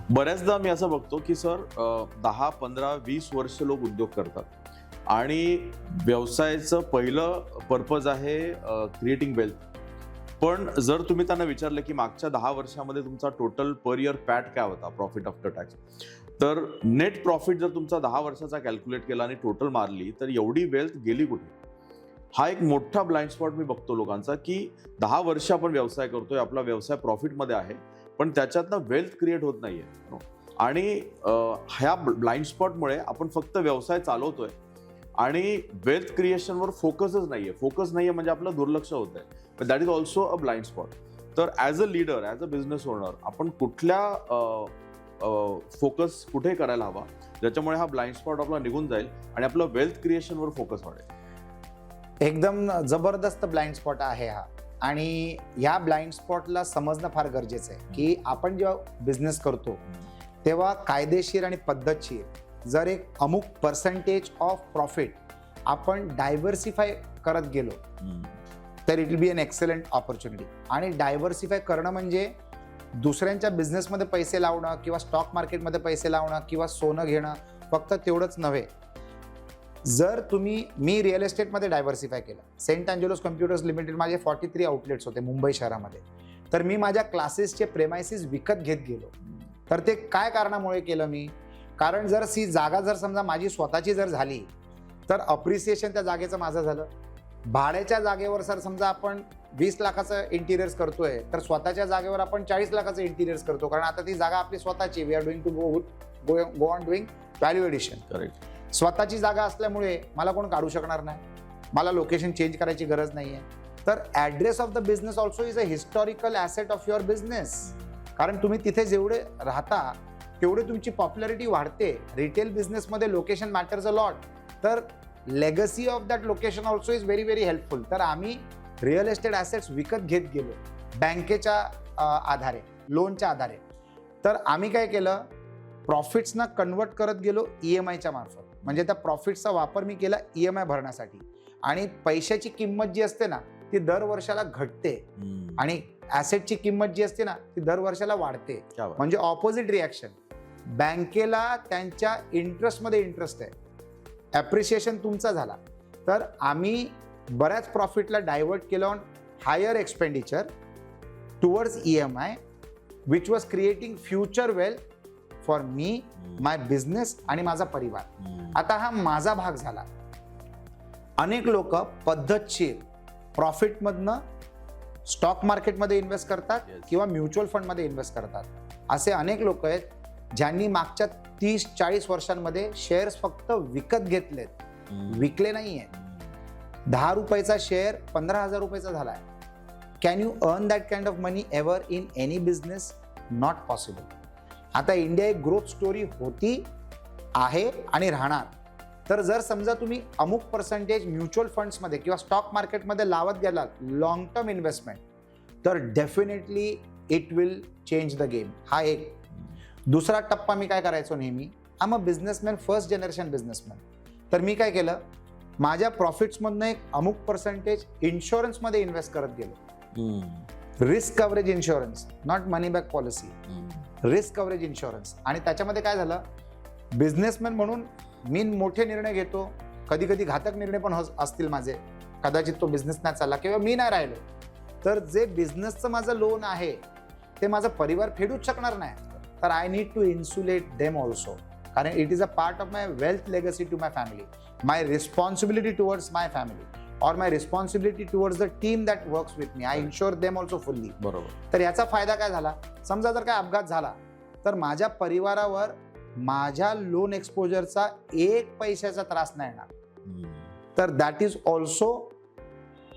बऱ्याचदा मी असं बघतो की सर 10, 15, 20 वर्ष लोक उद्योग करतात आणि व्यवसायाचं पहिलं पर्पज आहे क्रिएटिंग वेल्थ. पण जर तुम्ही त्यांना विचारलं की मागच्या 10 वर्षामध्ये तुमचा टोटल पर इयर पॅट काय होता, प्रॉफिट आफ्टर टॅक्स, तर नेट प्रॉफिट जर तुमचा 10 वर्षाचा कॅल्क्युलेट केला आणि टोटल मारली तर एवढी वेल्थ गेली कुठे? हा एक मोठा ब्लाइंड स्पॉट मी बघतो लोकांचा, की 10 वर्ष आपण व्यवसाय करतोय, आपला व्यवसाय प्रॉफिटमध्ये आहे, पण त्याच्यातनं वेल्थ क्रिएट होत नाहीये. आणि ह्या ब्लाइंड स्पॉटमुळे आपण फक्त व्यवसाय चालवतोय आणि वेल्थ क्रिएशनवर फोकसच नाहीये. फोकस नाहीये म्हणजे आपलं दुर्लक्ष होत आहे. That is also a blind spot. तर as a leader, as a business owner, आपण कुठल्या फोकस कुठे करायला हवा, ज्याच्यामुळे हा ब्लाइंड स्पॉट आपला निघून जाईल आणि आपलं वेल्थ क्रिएशनवर फोकस वाढेल. एकदम जबरदस्त ब्लाइंड स्पॉट आहे हा. आणि ह्या ब्लाइंड स्पॉटला समजणं फार गरजेचं आहे की आपण जेव्हा बिझनेस करतो तेव्हा कायदेशीर आणि पद्धतशीर जर एक अमुक पर्सेंटेज ऑफ प्रॉफिट आपण डायव्हर्सिफाय करत गेलो तर it will be an excellent opportunity. आणि डायव्हर्सिफाय करणं म्हणजे दुसऱ्यांच्या बिझनेसमध्ये पैसे लावणं किंवा स्टॉक मार्केटमध्ये पैसे लावणं किंवा सोनं घेणं फक्त तेवढंच नव्हे. जर मी रिअल एस्टेटमध्ये डायव्हर्सिफाय केलं. सेंट अँजेलोस कम्प्युटर्स लिमिटेड माझे 43 आउटलेट्स होते मुंबई शहरामध्ये. तर मी माझ्या क्लासेसचे प्रेमायसिस विकत घेत गेलो. तर ते काय कारणामुळे केलं मी? कारण जर जागा जर समजा माझी स्वतःची जर झाली तर अप्रिसिएशन त्या जागेचं माझं झालं. भाड्याच्या जागेवर सर समजा आपण 20 लाखाचं इंटिरियर्स करतोय तर स्वतःच्या जागेवर आपण 40 लाखाचं इंटिरियर्स करतो, कारण आता ती जागा आपली स्वतःची. We are doing to go on doing value addition. Correct. स्वतःची जागा असल्यामुळे मला कोण काढू शकणार नाही, मला लोकेशन चेंज करायची गरज नाही आहे. तर address of the business also is a historical asset of your business. कारण तुम्ही तिथे जेवढे राहता तेवढे तुमची पॉप्युलॅरिटी वाढते. रिटेल बिझनेसमध्ये लोकेशन मॅटर्स अ लॉट. तर legacy of that location also is very very helpful. तर आम्ही रिअल एस्टेट ॲसेट्स विकत घेत गेलो बँकेच्या आधारे, लोनच्या आधारे. तर आम्ही काय केलं, प्रॉफिट्सना कन्वर्ट करत गेलो EMIच्या मार्फत. म्हणजे त्या प्रॉफिट्सचा वापर मी केला EMI भरण्यासाठी. आणि पैशाची किंमत जी असते ना ती दर वर्षाला घटते आणि ॲसेटची किंमत जी असते ना ती दर वर्षाला वाढते. म्हणजे ऑपोजिट रिॲक्शन. बँकेला त्यांच्या इंटरेस्टमध्ये इंटरेस्ट आहे, ॲप्रिशिएशन तुमचा झाला. तर आम्ही बऱ्याच प्रॉफिटला डायव्हर्ट केलं on higher expenditure towards EMI which was creating future wealth for me, my business आणि माझा परिवार. आता हा माझा भाग झाला. अनेक लोक पद्धतशीर प्रॉफिटमधनं स्टॉक मार्केटमध्ये इन्व्हेस्ट करतात किंवा म्युच्युअल फंडमध्ये इन्व्हेस्ट करतात. असे अनेक लोक आहेत ज्यांनी मागच्या 30-40 वर्षांमध्ये शेअर्स फक्त विकत घेतलेत, विकले नाहीये. 10 रुपयाचा शेअर 15,000 रुपयाचा झालाय. Can you earn that kind of money ever in any business? Not possible. आता इंडिया एक ग्रोथ स्टोरी होती, आहे आणि राहणार. तर जर समजा तुम्ही अमुक पर्सेंटेज म्युच्युअल फंड्समध्ये किंवा स्टॉक मार्केटमध्ये लावत गेलात लॉंग टर्म इन्व्हेस्टमेंट, तर definitely it will change the game. हा एक. दुसरा टप्पा मी काय करायचो नेहमी, I am a businessman, first generation businessman. तर मी काय केलं, माझ्या प्रॉफिट्समधनं एक अमुक पर्सेंटेज इन्शुरन्समध्ये इन्व्हेस्ट करत गेलो. Risk coverage insurance, not money back policy, risk coverage insurance. आणि त्याच्यामध्ये काय झालं, बिझनेसमॅन म्हणून मी मोठे निर्णय घेतो, कधी कधी घातक निर्णय पण असतील माझे. कदाचित तो बिझनेस नाही चालला किंवा मी नाही राहिलो, तर जे बिझनेसचं माझं लोन आहे ते माझा परिवार फेडूच शकणार नाही. तर I need to insulate them also, कारण it is a part of my wealth legacy to my family, my responsibility towards my family और my responsibility towards the team that works with me. I insure them also fully. बरोबर. तर याचा फायदा काय झाला, समजा जर काय अपघात झाला तर माझ्या परिवारावर माझ्या लोन एक्सपोजरचा 1 पैशाचा त्रास नाही येणार. तर that is also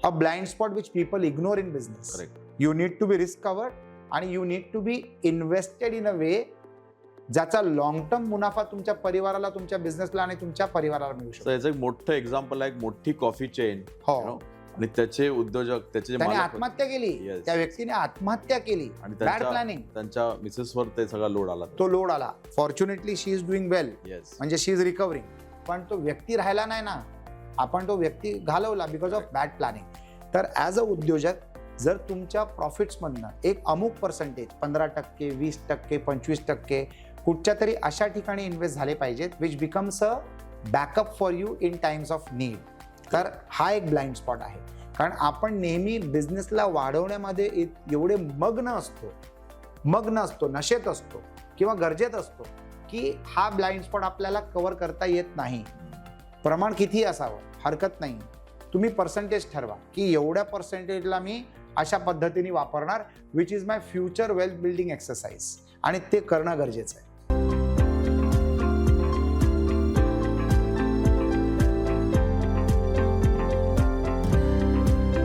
a blind spot which people ignore in business. You need to be risk covered आणि you need to be invested in a way ज्याचा लॉंग टर्म मुनाफा तुमच्या परिवाराला, तुमच्या बिझनेसला आणि तुमच्या परिवाराला मिळू शकतो. याचं एक मोठं एक्झाम्पल आहे, एक मोठी कॉफी चेन. हो. आणि त्याचे उद्योजक, त्याने आत्महत्या केली. त्या व्यक्तीने आत्महत्या केली आणि बॅड प्लॅनिंग. त्यांच्या मिसेसवर ते सगळा लोड आला. तो लोड आला. फॉर्च्युनेटली शी इज डुईंग वेल, म्हणजे शी इज रिकव्हरिंग. पण तो व्यक्ती राहिला नाही ना, आपण तो व्यक्ती घालवला बिकॉज ऑफ बॅड प्लॅनिंग. तर ॲज अ उद्योजक जर तुमच्या प्रॉफिट्समधनं एक अमुक पर्सेंटेज 15%, 20%, 25% कुठच्या तरी अशा ठिकाणी इन्व्हेस्ट झाले पाहिजेत which becomes a backup for you in times of need. तर हा एक ब्लाइंड स्पॉट आहे. कारण आपण नेहमी बिझनेसला वाढवण्यामध्ये एवढे मग्न असतो, नशेत असतो किंवा गरजेत असतो की हा ब्लाइंड स्पॉट आपल्याला कव्हर करता येत नाही. प्रमाण कितीही असावं हरकत नाही, तुम्ही पर्सेंटेज ठरवा की एवढ्या पर्सेंटेजला मी अशा पद्धतीने वापरणार which is my future wealth building exercise, आणि ते करणं गरजेचं आहे.